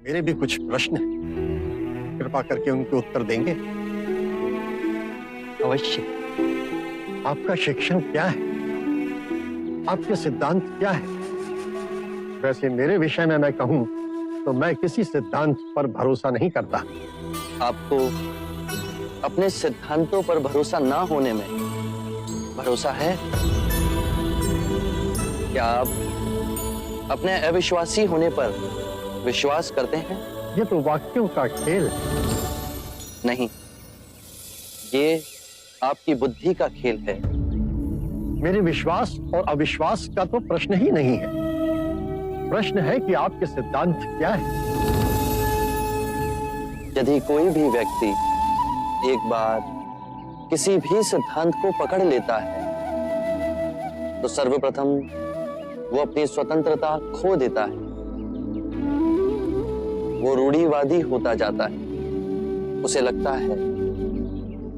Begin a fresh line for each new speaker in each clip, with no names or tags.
मेरे भी कुछ प्रश्न हैं, कृपा करके उनके उत्तर देंगे?
अवश्य।
आपका शिक्षण क्या है? आपके सिद्धांत क्या है? वैसे मेरे विषय में मैं कहूं तो मैं किसी सिद्धांत पर भरोसा नहीं करता।
आपको अपने सिद्धांतों पर भरोसा ना होने में भरोसा है? क्या आप अपने अविश्वासी होने पर विश्वास करते हैं?
ये तो वाक्यों का खेल।
नहीं, ये आपकी बुद्धि का खेल है।
मेरे विश्वास और अविश्वास का तो प्रश्न ही नहीं है। प्रश्न है कि आपके सिद्धांत क्या है?
यदि कोई भी व्यक्ति एक बार किसी भी सिद्धांत को पकड़ लेता है तो सर्वप्रथम वो अपनी स्वतंत्रता खो देता है। वो रूढ़िवादी होता जाता है। उसे लगता है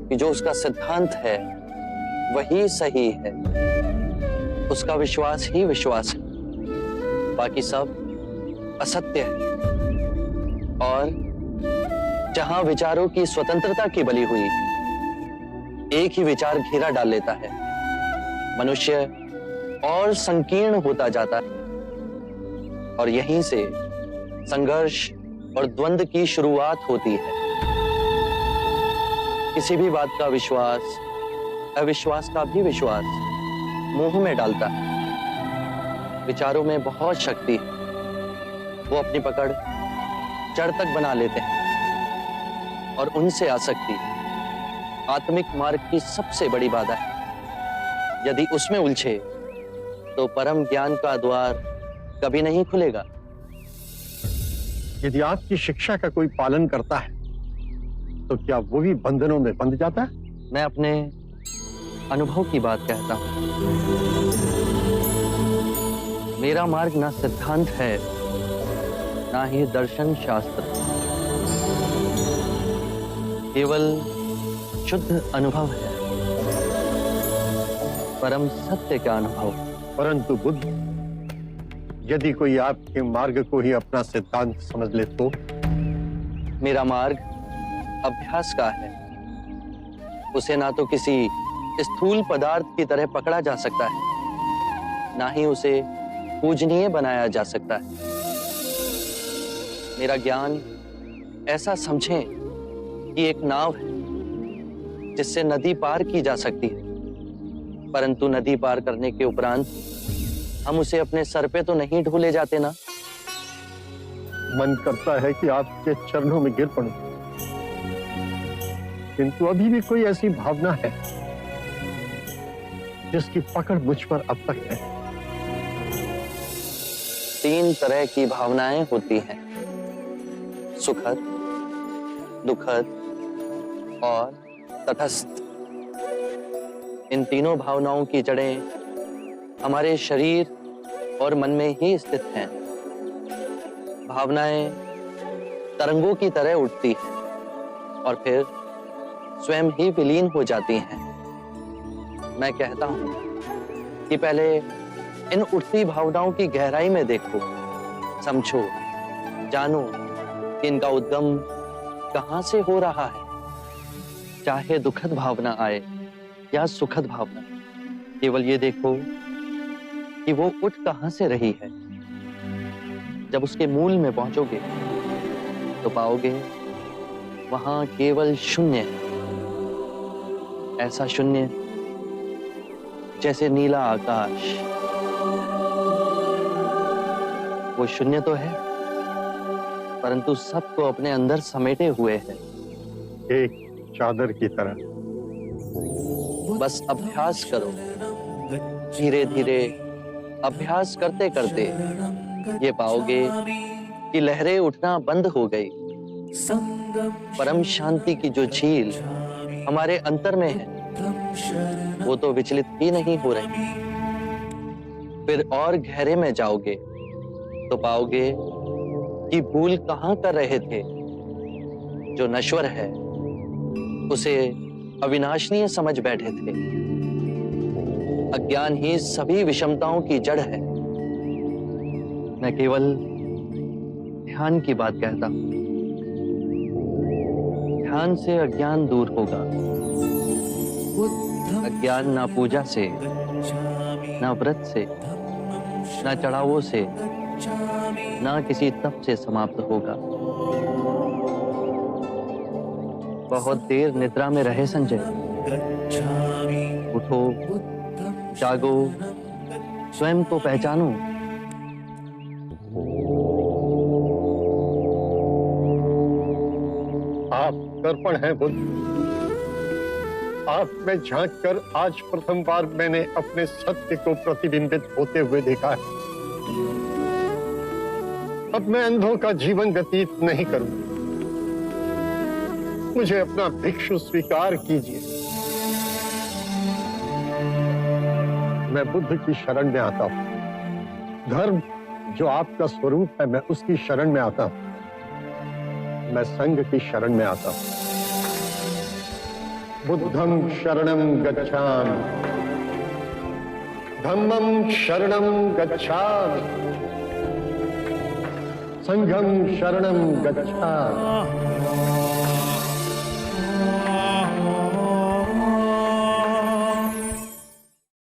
कि जो उसका सिद्धांत है वही सही है। उसका विश्वास ही विश्वास है, बाकी सब असत्य है। और जहां विचारों की स्वतंत्रता की बलि हुई, एक ही विचार घेरा डाल लेता है। मनुष्य और संकीर्ण होता जाता है और यहीं से संघर्ष और द्वंद्व की शुरुआत होती है। किसी भी बात का विश्वास अविश्वास का भी विश्वास मोह में डालता है। विचारों में बहुत शक्ति है, वो अपनी पकड़ जड़ तक बना लेते हैं और उनसे आसक्ति आत्मिक मार्ग की सबसे बड़ी बाधा है। यदि उसमें उलझे तो परम ज्ञान का द्वार कभी नहीं खुलेगा।
यदि आपकी शिक्षा का कोई पालन करता है तो क्या वो भी बंधनों में बंध जाता है?
मैं अपने अनुभव की बात कहता हूं। मेरा मार्ग ना सिद्धांत है, ना ही दर्शन शास्त्र, केवल शुद्ध अनुभव है, परम सत्य का अनुभव।
परंतु बुद्ध, यदि कोई आपके मार्ग को ही अपना सिद्धांत समझ ले तो?
मेरा मार्ग अभ्यास का है। उसे ना तो किसी स्थूल पदार्थ की तरह पकड़ा जा सकता है, ना ही उसे पूजनीय बनाया जा सकता है। मेरा ज्ञान ऐसा समझें कि एक नाव है जिससे नदी पार की जा सकती है, परंतु नदी पार करने के उपरांत हम उसे अपने सर पे तो नहीं ढो ले जाते ना।
मन करता है कि आपके चरणों में गिर पड़ूं, किंतु अभी भी कोई ऐसी भावना है जिसकी पकड़ मुझ पर अब तक है।
3 तरह की भावनाएं होती हैं, सुखद, दुखद और तटस्थ। इन तीनों भावनाओं की जड़ें हमारे शरीर और मन में ही स्थित हैं। भावनाएं तरंगों की तरह उठती हैं और फिर स्वयं ही विलीन हो जाती हैं। मैं कहता हूं कि पहले इन उठती भावनाओं की गहराई में देखो, समझो, जानो कि इनका उद्गम कहां से हो रहा है। चाहे दुखद भावना आए या सुखद भावना, केवल ये देखो कि वो उठ कहां से रही है। जब उसके मूल में पहुंचोगे तो पाओगे वहां केवल शून्य है। ऐसा शून्य जैसे नीला आकाश। वो शून्य तो है, परंतु सबको अपने अंदर समेटे हुए है,
एक चादर की तरह।
बस अभ्यास करो, धीरे धीरे अभ्यास करते करते ये पाओगे कि लहरें उठना बंद हो गई। परम शांति की जो झील हमारे अंतर में है वो तो विचलित ही नहीं हो रही। फिर और गहरे में जाओगे तो पाओगे कि भूल कहां कर रहे थे। जो नश्वर है उसे अविनाशनीय समझ बैठे थे। अज्ञान ही सभी विषमताओं की जड़ है। मैं केवल ध्यान की बात कहता हूं। ध्यान से अज्ञान दूर होगा। अज्ञान ना पूजा से, ना व्रत से, ना चढ़ावों से, ना किसी तप से समाप्त होगा। बहुत देर निद्रा में रहे संजय। उठो, जागो, स्वयं को पहचानो।
आप दर्पण हैं बुद्ध। आप में झांक कर आज प्रथम बार मैंने अपने सत्य को प्रतिबिंबित होते हुए देखा है। अब मैं अंधों का जीवन व्यतीत नहीं करूंगा। मुझे अपना भिक्षु स्वीकार कीजिए। मैं बुद्ध की शरण में आता हूं। धर्म जो आपका स्वरूप है, मैं उसकी शरण में आता हूं। मैं संघ की शरण में आता हूं। बुद्धं शरणं गच्छामि, धम्मं शरणं गच्छामि, संघं शरणं गच्छामि।